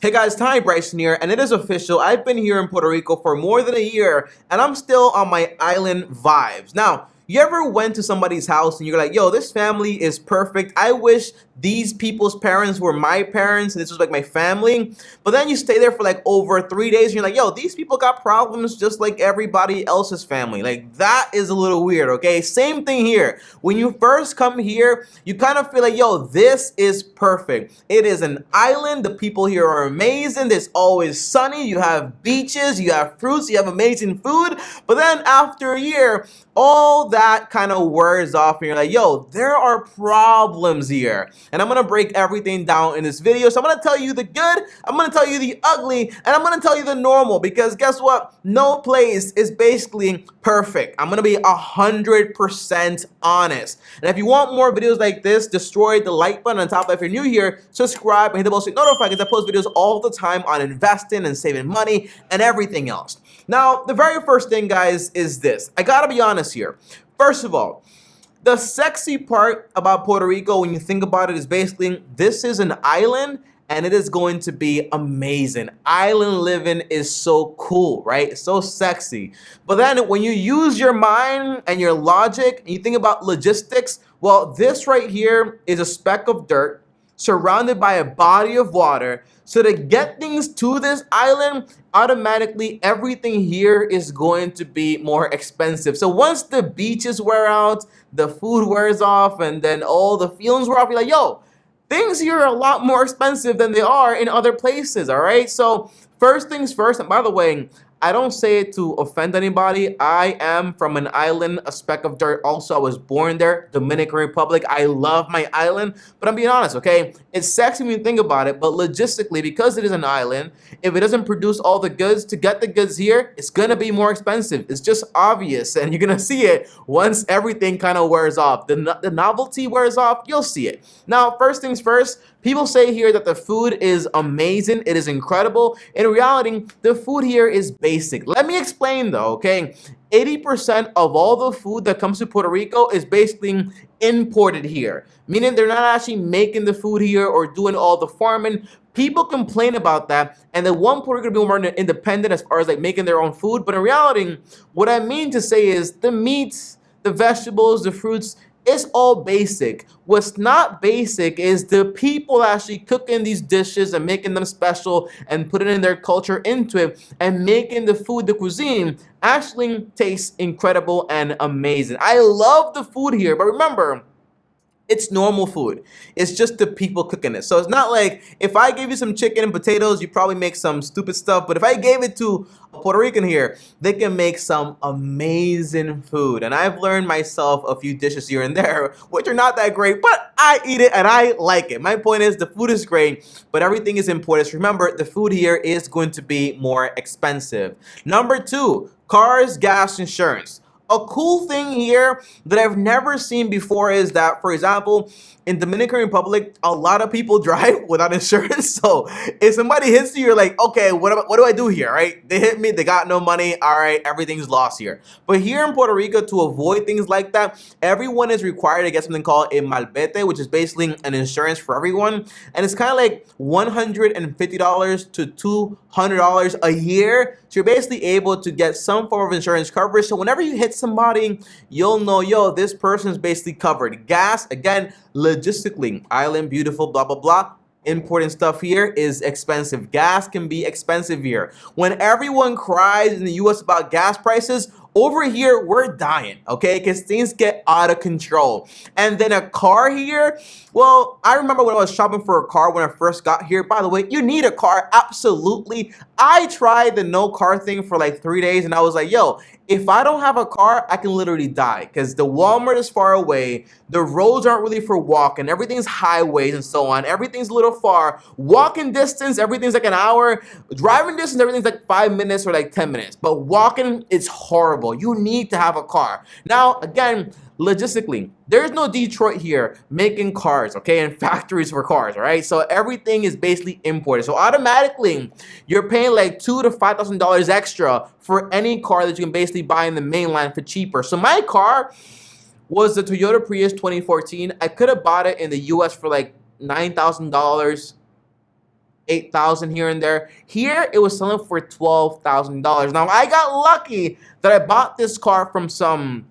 Hey guys, TommyBryson here, and it is official. I've been here in Puerto Rico for more than a year, and I'm still on my island vibes. Now, you ever went to somebody's house and you're like, yo, this family is perfect. I wish these people's parents were my parents and this was like my family. But then you stay there for like over 3 days and you're like, yo, these people got problems just like everybody else's family. Like, that is a little weird, okay? Same thing here. When you first come here, you kind of feel like, yo, this is perfect. It is an island. The people here are amazing. It's always sunny. You have beaches, you have fruits, you have amazing food. But then after a year, all that kind of wears off and you're like, yo, there are problems here. And I'm going to break everything down in this video. So I'm going to tell you the good, I'm going to tell you the ugly, and I'm going to tell you the normal, because guess what? No place is basically perfect. I'm going to be 100% honest. And if you want more videos like this, destroy the like button on top. If you're new here, subscribe and hit the bell so you're notified, because I post videos all the time on investing and saving money and everything else. Now, the very first thing, guys, is this. I gotta be honest here. First of all, the sexy part about Puerto Rico, when you think about it, is basically this is an island and it is going to be amazing. Island living is so cool, right? It's so sexy. But then when you use your mind and your logic and you think about logistics, well, this right here is a speck of dirt surrounded by a body of water. So to get things to this island, automatically everything here is going to be more expensive. So once the beaches wear out, the food wears off, and then all the feelings wear off, you're like, yo, things here are a lot more expensive than they are in other places, all right? So first things first, and by the way, I don't say it to offend anybody. I am from an island, a speck of dirt. Also, I was born there, Dominican Republic. I love my island, but I'm being honest, okay? It's sexy when you think about it, but logistically, because it is an island, if it doesn't produce all the goods, to get the goods here, it's gonna be more expensive. It's just obvious, and you're gonna see it once everything kind of wears off. The novelty wears off, you'll see it. Now, first things first, people say here that the food is amazing, it is incredible. In reality, the food here is basic. Let me explain though, okay? 80% of all the food that comes to Puerto Rico is basically imported here, meaning they're not actually making the food here or doing all the farming. People complain about that, and they want Puerto Rico to be more independent as far as like making their own food. But in reality, what I mean to say is the meats, the vegetables, the fruits, it's all basic. What's not basic is the people actually cooking these dishes and making them special and putting in their culture into it and making the food, the cuisine, actually tastes incredible and amazing. I love the food here, but remember, it's normal food. It's just the people cooking it. So it's not like if I gave you some chicken and potatoes, you probably make some stupid stuff. But if I gave it to a Puerto Rican here, they can make some amazing food. And I've learned myself a few dishes here and there, which are not that great, but I eat it and I like it. My point is the food is great, but everything is important. So remember, the food here is going to be more expensive. Number two, cars, gas, insurance. A cool thing here that I've never seen before is that, for example, in Dominican Republic, a lot of people drive without insurance. So if somebody hits you, you're like, okay, what do I do here, right? They hit me, they got no money, all right, everything's lost here. But here in Puerto Rico, to avoid things like that, everyone is required to get something called a MARBETE, which is basically an insurance for everyone. And it's kind of like $150 to $200 a year. So you're basically able to get some form of insurance coverage. So whenever you hit somebody, you'll know, yo, this person is basically covered. Gas, again, logistically, island, beautiful, blah, blah, blah. Importing stuff here is expensive. Gas can be expensive here. When everyone cries in the US about gas prices, over here, we're dying, okay? Because things get out of control. And then a car here, well, I remember when I was shopping for a car when I first got here. By the way, you need a car, absolutely. I tried the no car thing for like 3 days, and I was like, yo, if I don't have a car, I can literally die, because the Walmart is far away, the roads aren't really for walking, everything's highways and so on, everything's a little far, walking distance, everything's like an hour, driving distance, everything's like 5 minutes or like 10 minutes, but walking, it's horrible. You need to have a car. Now, again, logistically, there's no Detroit here making cars, okay, and factories for cars, all right? So everything is basically imported. So automatically, you're paying like $2,000 to $5,000 extra for any car that you can basically buy in the mainland for cheaper. So my car was the Toyota Prius 2014. I could have bought it in the US for like $9,000. 8,000 here and there. Here, it was selling for $12,000. Now, I got lucky that I bought this car from some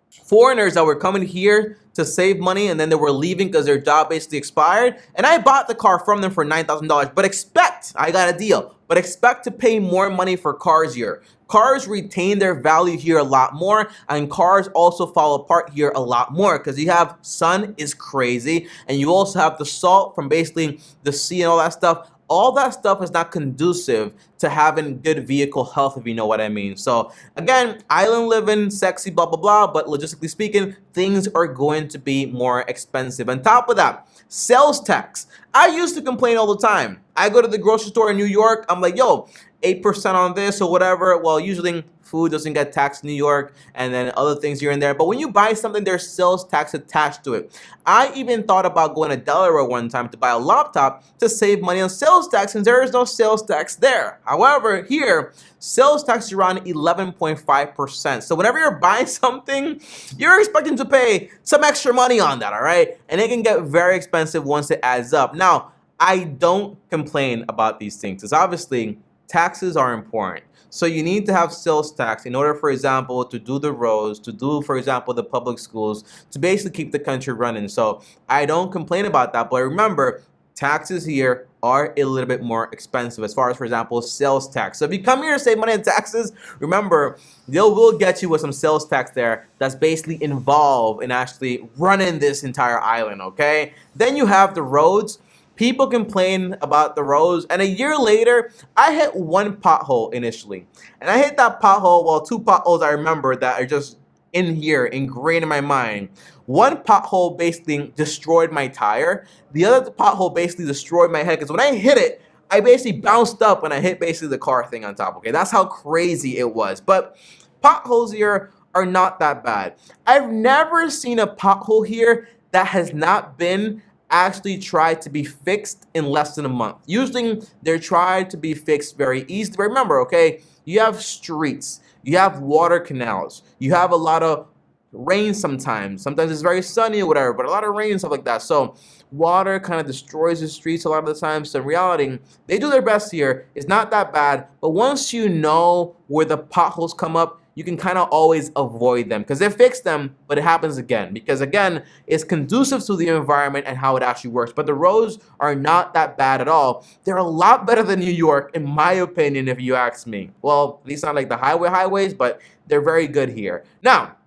foreigners that were coming here to save money, and then they were leaving because their job basically expired, and I bought the car from them for $9,000. But expect, I got a deal, but expect to pay more money for cars here. Cars retain their value here a lot more, and cars also fall apart here a lot more because you have sun is crazy, and you also have the salt from basically the sea and all that stuff. All that stuff is not conducive to having good vehicle health, if you know what I mean. So again, island living, sexy, blah, blah, blah, but logistically speaking, things are going to be more expensive. On top of that, sales tax. I used to complain all the time. I go to the grocery store in New York, I'm like, yo, 8% on this or whatever. Well, usually food doesn't get taxed in New York, and then other things here and there. But when you buy something, there's sales tax attached to it. I even thought about going to Delaware one time to buy a laptop to save money on sales tax, and there is no sales tax there. However, here, sales tax is around 11.5%. So whenever you're buying something, you're expecting to pay some extra money on that, all right? And it can get very expensive once it adds up. Now, I don't complain about these things, because obviously, taxes are important. So you need to have sales tax in order, for example, to do the roads, to do, for example, the public schools, to basically keep the country running. So I don't complain about that. But remember, taxes here are a little bit more expensive as far as, for example, sales tax. So if you come here to save money on taxes, remember, they will get you with some sales tax there that's basically involved in actually running this entire island, okay? Then you have the roads. People complain about the roads, and a year later, I hit one pothole initially. And I hit that pothole, well, two potholes I remember that are just in here, ingrained in my mind. One pothole basically destroyed my tire. The other pothole basically destroyed my head, because when I hit it, I basically bounced up and I hit basically the car thing on top, okay? That's how crazy it was. But potholes here are not that bad. I've never seen a pothole here that has not been actually tried to be fixed in less than a month. Usually they're tried to be fixed very easily. Remember, okay, you have streets, you have water canals, you have a lot of rain sometimes it's very sunny or whatever, but a lot of rain and stuff like that. So water kind of destroys the streets a lot of the time. So in reality, they do their best here. It's not that bad, but once you know where the potholes come up, you can kind of always avoid them, because they fix them, but it happens again. Because again, it's conducive to the environment and how it actually works. But the roads are not that bad at all. They're a lot better than New York, in my opinion, if you ask me. Well, at least not like the highways, but they're very good here. Now,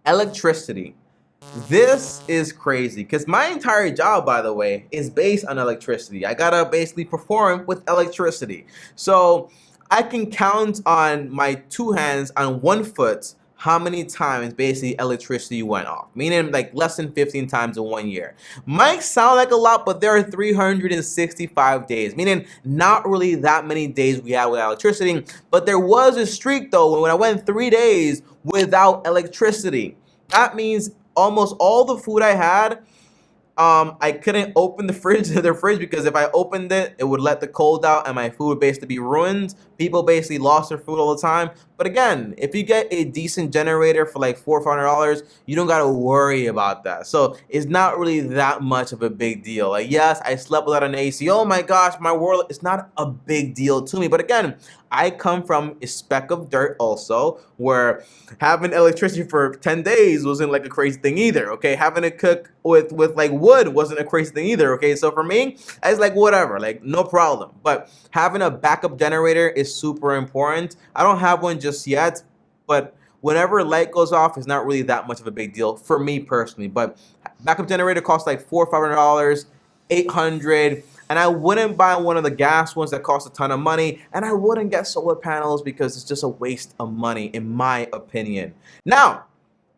electricity. This is crazy, because my entire job, by the way, is based on electricity. I gotta basically perform with electricity. So I can count on my two hands on one foot how many times basically electricity went off, meaning like less than 15 times in 1 year. Might sound like a lot, but there are 365 days, meaning not really that many days we had without electricity. But there was a streak though when I went 3 days without electricity. That means almost all the food I had, I couldn't open the fridge because if I opened it, it would let the cold out and my food would basically be ruined. People basically lost their food all the time. But again, if you get a decent generator for like $400 or $500, you don't gotta worry about that. So it's not really that much of a big deal. Like, yes, I slept without an AC. Oh my gosh, my world, it's not a big deal to me. But again, I come from a speck of dirt also, where having electricity for 10 days wasn't like a crazy thing either, okay? Having to cook with like wood wasn't a crazy thing either, okay? So for me, I was like, whatever, like no problem. But having a backup generator is super important. I don't have one just yet, but whenever light goes off, it's not really that much of a big deal for me personally. But backup generator costs like $400 or $500, $800. And I wouldn't buy one of the gas ones that cost a ton of money. And I wouldn't get solar panels because it's just a waste of money, in my opinion. Now,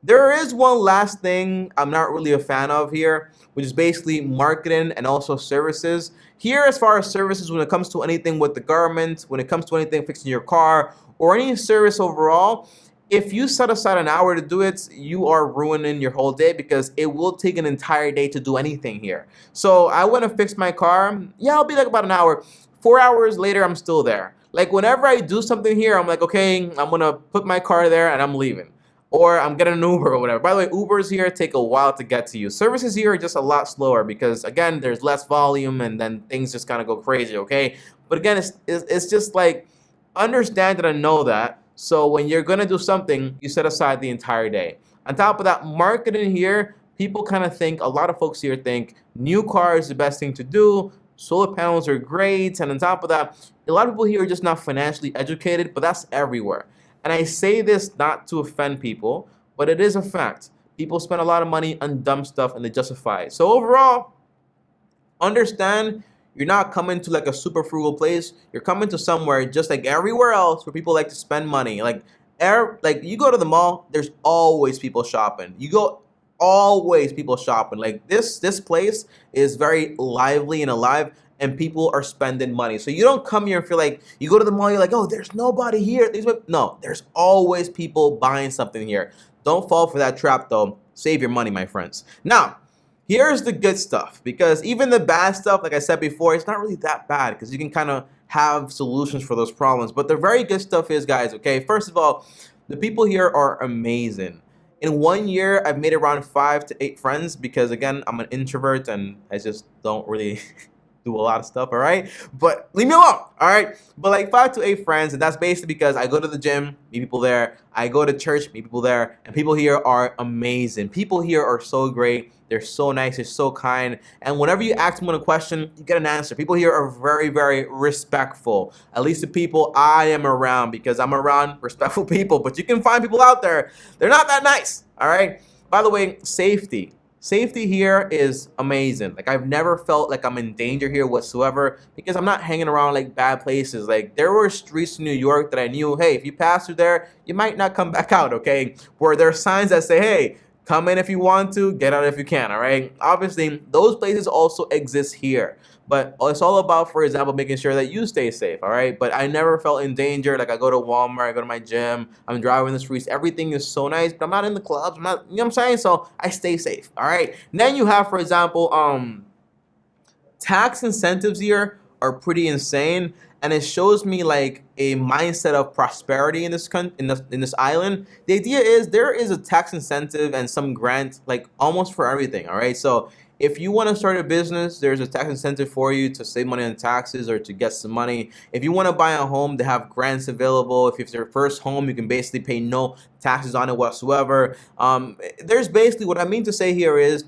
there is one last thing I'm not really a fan of here, which is basically marketing and also services. Here, as far as services, when it comes to anything with the government, when it comes to anything fixing your car, or any service overall, if you set aside an hour to do it, you are ruining your whole day, because it will take an entire day to do anything here. So I want to fix my car. Yeah, I'll be like about an hour. 4 hours later, I'm still there. Like whenever I do something here, I'm like, okay, I'm going to put my car there and I'm leaving. or I'm getting an Uber or whatever. By the way, Ubers here take a while to get to you. Services here are just a lot slower because, again, there's less volume and then things just kind of go crazy, okay? But again, it's just like, understand that and know that. So when you're going to do something, you set aside the entire day. On top of that, marketing here, people kind of think, a lot of folks here think, new car is the best thing to do, solar panels are great, and on top of that, a lot of people here are just not financially educated, but that's everywhere. And I say this not to offend people, but it is a fact. People spend a lot of money on dumb stuff and they justify it. So overall, understand you're not coming to like a super frugal place. You're coming to somewhere just like everywhere else where people like to spend money. Like you go to the mall, there's always people shopping. You go always people shopping. Like this place is very lively and alive, and people are spending money. So you don't come here and feel like you go to the mall, you're like, oh, there's nobody here. No, there's always people buying something here. Don't fall for that trap though. Save your money, my friends. Now, here's the good stuff, because even the bad stuff, like I said before, it's not really that bad because you can kind of have solutions for those problems. But the very good stuff is, guys, okay, first of all, the people here are amazing. In 1 year, I've made around 5 to 8 friends because, again, I'm an introvert and I just don't really do a lot of stuff, all right? But leave me alone, all right? But like 5 to 8 friends, and that's basically because I go to the gym, meet people there. I go to church, meet people there, and people here are amazing. People here are so great. They're so nice, they're so kind, and whenever you ask them a question, you get an answer. People here are very, very respectful. At least the people I am around, because I'm around respectful people, but you can find people out there, they're not that nice, all right? By the way, safety. Safety here is amazing. Like, I've never felt like I'm in danger here whatsoever because I'm not hanging around like bad places. Like, there were streets in New York that I knew, hey, if you pass through there, you might not come back out, okay? Where there are signs that say, hey, come in if you want to, get out if you can, all right? Obviously, those places also exist here. But it's all about, for example, making sure that you stay safe, all right? But I never felt in danger. Like, I go to Walmart, I go to my gym, I'm driving the streets. Everything is so nice, but I'm not in the clubs. I'm not, you know what I'm saying? So I stay safe, all right? And then you have, for example, tax incentives here are pretty insane, and it shows me like a mindset of prosperity in this in this island. The idea is there is a tax incentive and some grant like almost for everything, all right? So if you want to start a business, there's a tax incentive for you to save money on taxes or to get some money. If you want to buy a home, they have grants available. If it's your first home, you can basically pay no taxes on it whatsoever. There's basically, what I mean to say here is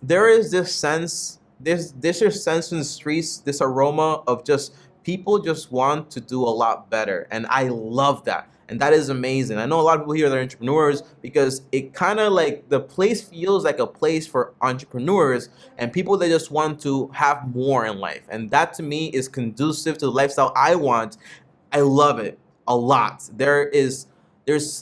there is this sense, this sense in the streets, this aroma of just people just want to do a lot better, and I love that. And that is amazing. I know a lot of people here that are entrepreneurs because it kind of like the place feels like a place for entrepreneurs and people that just want to have more in life. And that to me is conducive to the lifestyle I want. I love it a lot. There's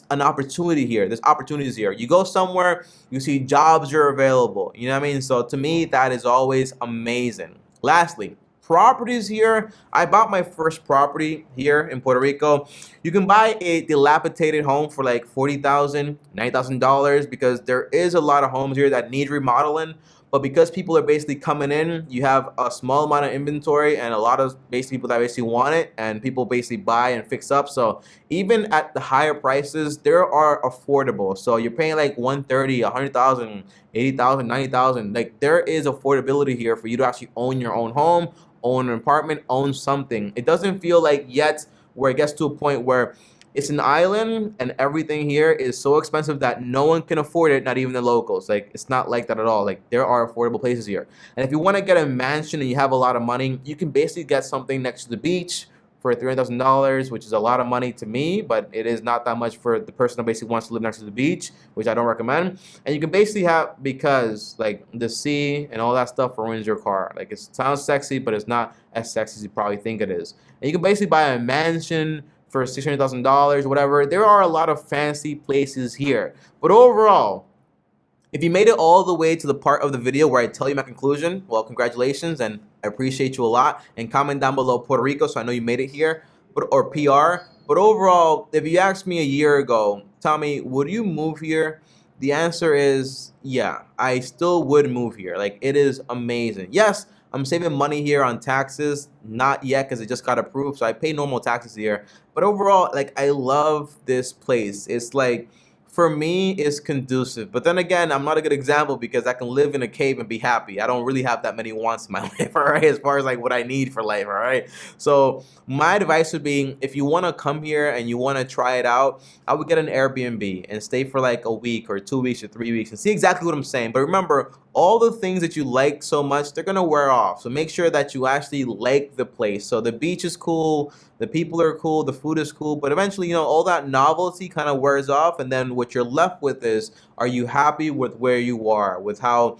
an opportunity here. There's opportunities here. You go somewhere, you see jobs are available. You know what I mean? So to me, that is always amazing. Lastly, properties here. I bought my first property here in Puerto Rico. You can buy a dilapidated home for like $40,000, $90,000 because there is a lot of homes here that need remodeling. But because people are basically coming in, you have a small amount of inventory and a lot of basically people that basically want it, and people basically buy and fix up. So even at the higher prices, they are affordable. So you're paying like 130, 100,000, 80,000, 90,000. Like, there is affordability here for you to actually own your own home, own an apartment, own something. It doesn't feel like yet where it gets to a point where it's an island and everything here is so expensive that no one can afford it, not even the locals. Like, it's not like that at all. Like, there are affordable places here. And if you want to get a mansion and you have a lot of money, you can basically get something next to the beach for $300,000, which is a lot of money to me, but it is not that much for the person that basically wants to live next to the beach, which I don't recommend. And you can basically have, because like the sea and all that stuff ruins your car. Like, it sounds sexy, but it's not as sexy as you probably think it is. And you can basically buy a mansion for $600,000, whatever. There are a lot of fancy places here. But overall, if you made it all the way to the part of the video where I tell you my conclusion, well, congratulations, and I appreciate you a lot. And comment down below Puerto Rico so I know you made it here, or PR. But overall, if you asked me a year ago, Tommy, would you move here? The answer is yeah, I still would move here. Like, it is amazing. Yes, I'm saving money here on taxes. Not yet because it just got approved, so I pay normal taxes here. But overall, like, I love this place. It's like for me is conducive. But then again, I'm not a good example because I can live in a cave and be happy. I don't really have that many wants in my life, all right, as far as like what I need for life, all right? So my advice would be, if you want to come here and you want to try it out, I would get an Airbnb and stay for like a week or 2 weeks or 3 weeks and see exactly what I'm saying. But remember, all the things that you like so much, they're gonna wear off. So make sure that you actually like the place. So the beach is cool, the people are cool, the food is cool, but eventually, you know, all that novelty kind of wears off, and then what you're left with is, are you happy with where you are, with how,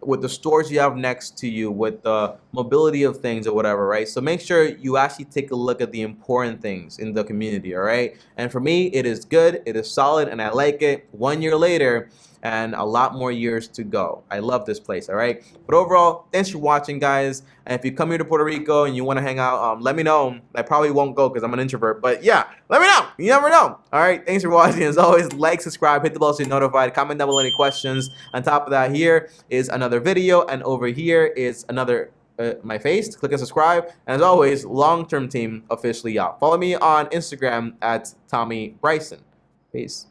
with the stores you have next to you, with the mobility of things or whatever, right? So make sure you actually take a look at the important things in the community, all right? And for me, it is good, it is solid, and I like it. 1 year later, and a lot more years to go. I love this place, all right? But overall, thanks for watching, guys. And if you come here to Puerto Rico and you want to hang out, let me know. I probably won't go because I'm an introvert, but yeah, let me know. You never know. All right, thanks for watching. As always, like, subscribe, hit the bell so you're notified. Comment down below any questions. On top of that, here is another video, and over here is another my face. Click and subscribe. And as always, long-term team officially out. Follow me on Instagram at TommyBryson. Peace.